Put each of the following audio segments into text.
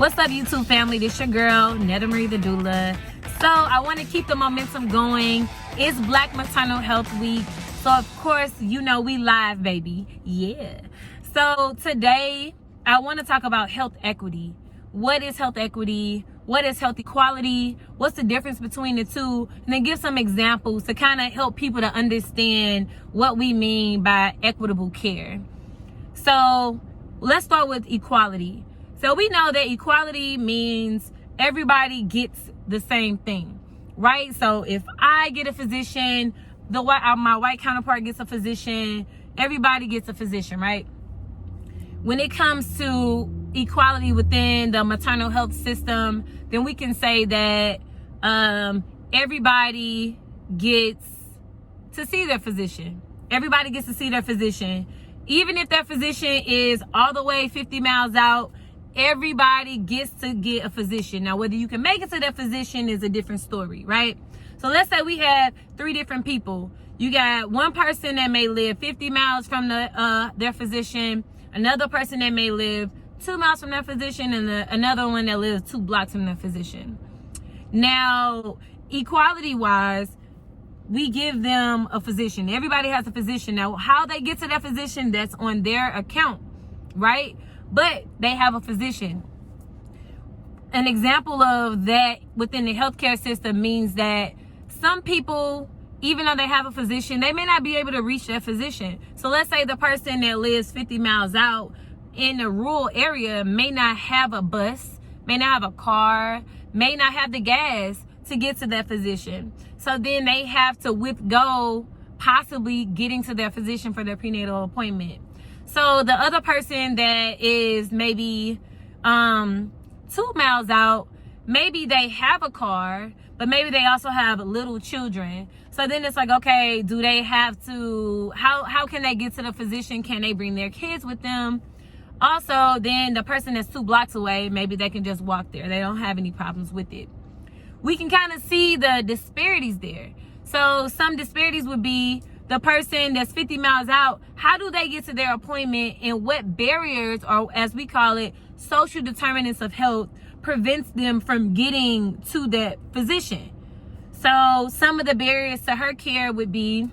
What's up, YouTube family? This your girl, Netta Marie the Doula. So I want to keep the momentum going. It's Black Maternal Health Week. So of course, you know we live, baby. Yeah. So today, I want to talk about health equity. What is health equity? What is health equality? What's the difference between the two? And then give some examples to kind of help people to understand what we mean by equitable care. So let's start with equality. So we know that equality means everybody gets the same thing, right? So if I get a physician, my white counterpart gets a physician, everybody gets a physician, right? When it comes to equality within the maternal health system, then we can say that everybody gets to see their physician. Everybody gets to see their physician. Even if their physician is all the way 50 miles out, everybody gets to get a physician. Now, whether you can make it to that physician is a different story, right? So let's say we have 3 different people. You got one person that may live 50 miles from their physician, another person that may live 2 miles from their physician, and another one that lives 2 blocks from their physician. Now, equality-wise, we give them a physician. Everybody has a physician. Now, how they get to that physician, that's on their account, right? But they have a physician. An example of that within the healthcare system means that some people, even though they have a physician, they may not be able to reach their physician. So let's say the person that lives 50 miles out in a rural area may not have a bus, may not have a car, may not have the gas to get to their physician. So then they have to withgo possibly getting to their physician for their prenatal appointment. So the other person that is maybe 2 miles out, maybe they have a car, but maybe they also have little children. So then it's like, okay, do they have to, how can they get to the physician? Can they bring their kids with them? Also, then the person that's 2 blocks away, maybe they can just walk there. They don't have any problems with it. We can kind of see the disparities there. So some disparities would be the person that's 50 miles out, how do they get to their appointment, and what barriers, or as we call it, social determinants of health, prevents them from getting to that physician. So some of the barriers to her care would be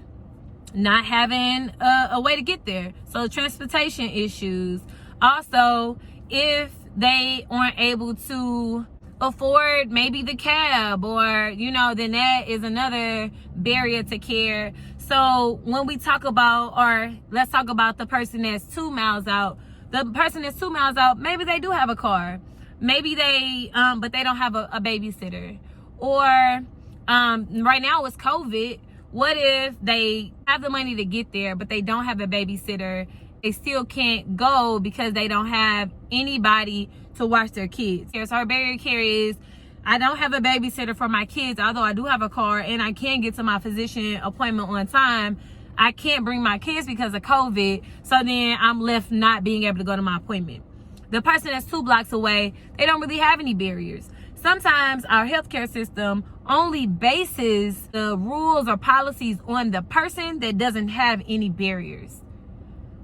not having a way to get there. So transportation issues. Also, if they aren't able to afford maybe the cab, or then that is another barrier to care. So when we talk about, or let's talk about the person that's 2 miles out. The person that's 2 miles out, maybe they do have a car, maybe they but they don't have a babysitter. Or right now it's COVID. What if they have the money to get there, but they don't have a babysitter? They still can't go because they don't have anybody to watch their kids. So our barrier care is, I don't have a babysitter for my kids, although I do have a car and I can get to my physician appointment on time. I can't bring my kids because of COVID, so then I'm left not being able to go to my appointment. The person that's 2 blocks away, they don't really have any barriers. Sometimes our healthcare system only bases the rules or policies on the person that doesn't have any barriers.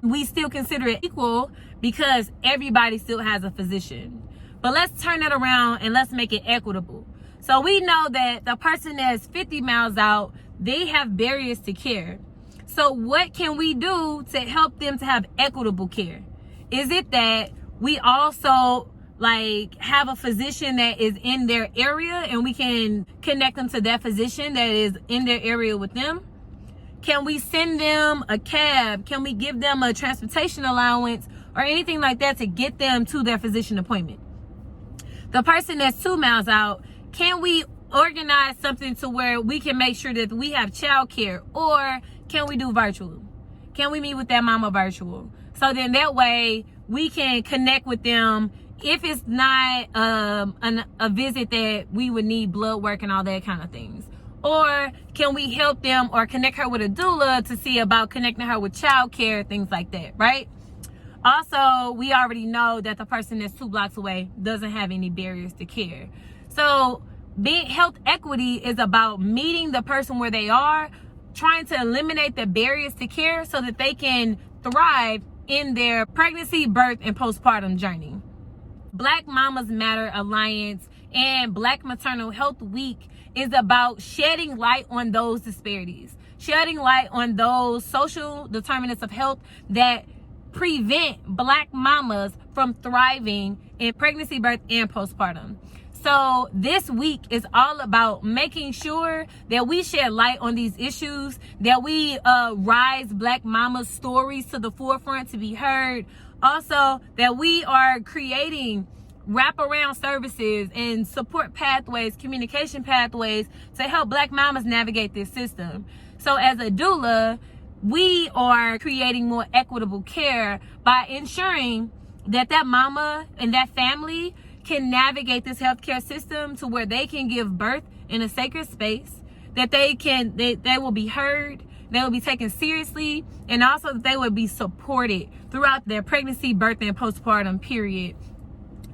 We still consider it equal because everybody still has a physician. But let's turn it around and let's make it equitable. So we know that the person that's 50 miles out, they have barriers to care. So what can we do to help them to have equitable care? Is it that we also have a physician that is in their area and we can connect them to that physician that is in their area with them? Can we send them a cab? Can we give them a transportation allowance or anything like that to get them to their physician appointment? The person that's 2 miles out, can we organize something to where we can make sure that we have childcare? Or can we do virtual? Can we meet with that mama virtual? So then that way we can connect with them. If it's not a visit that we would need blood work and all that kind of things. Or can we help them or connect her with a doula to see about connecting her with childcare, things like that, right? Also, we already know that the person that's 2 blocks away doesn't have any barriers to care. So health equity is about meeting the person where they are, trying to eliminate the barriers to care so that they can thrive in their pregnancy, birth, and postpartum journey. Black Mamas Matter Alliance and Black Maternal Health Week is about shedding light on those disparities, shedding light on those social determinants of health that prevent Black mamas from thriving in pregnancy, birth, and postpartum. So this week is all about making sure that we shed light on these issues, that we rise Black mamas' stories to the forefront to be heard. Also, that we are creating wraparound services and support pathways, communication pathways to help Black mamas navigate this system. So as a doula, we are creating more equitable care by ensuring that that mama and that family can navigate this healthcare system to where they can give birth in a sacred space, that they will be heard, they will be taken seriously, and also that they will be supported throughout their pregnancy, birth, and postpartum period.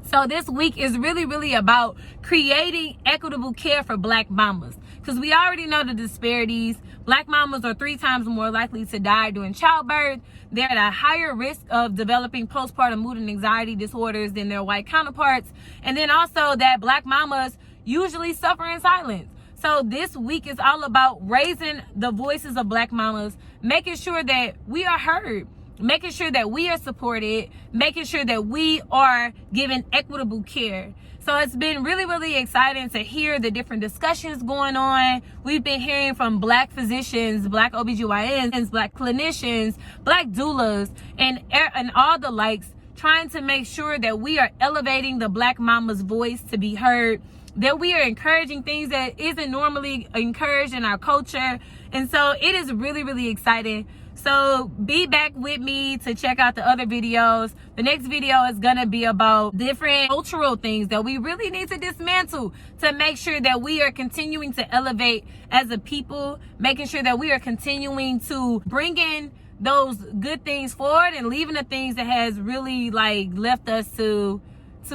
So this week is really, really about creating equitable care for Black mamas, because we already know the disparities. Black mamas are 3 times more likely to die during childbirth. They're at a higher risk of developing postpartum mood and anxiety disorders than their white counterparts. And then also that Black mamas usually suffer in silence. So this week is all about raising the voices of Black mamas, making sure that we are heard, making sure that we are supported, making sure that we are given equitable care. So it's been really, really exciting to hear the different discussions going on. We've been hearing from Black physicians, Black OBGYNs, Black clinicians, Black doulas, and all the likes, trying to make sure that we are elevating the Black mama's voice to be heard, that we are encouraging things that isn't normally encouraged in our culture. And so it is really, really exciting. So be back with me to check out the other videos. The next video is going to be about different cultural things that we really need to dismantle to make sure that we are continuing to elevate as a people, making sure that we are continuing to bring in those good things forward and leaving the things that has really left us to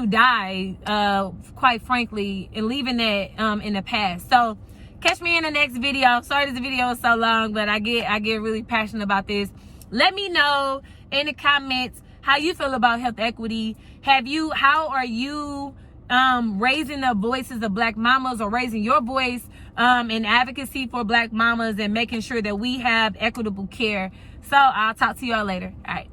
die, quite frankly, and leaving that in the past. So catch me in the next video. Sorry this video is so long, but I get really passionate about this. Let me know in the comments how you feel about health equity. How are you raising the voices of Black mamas, or raising your voice in advocacy for Black mamas and making sure that we have equitable care? So I'll talk to y'all later. All right.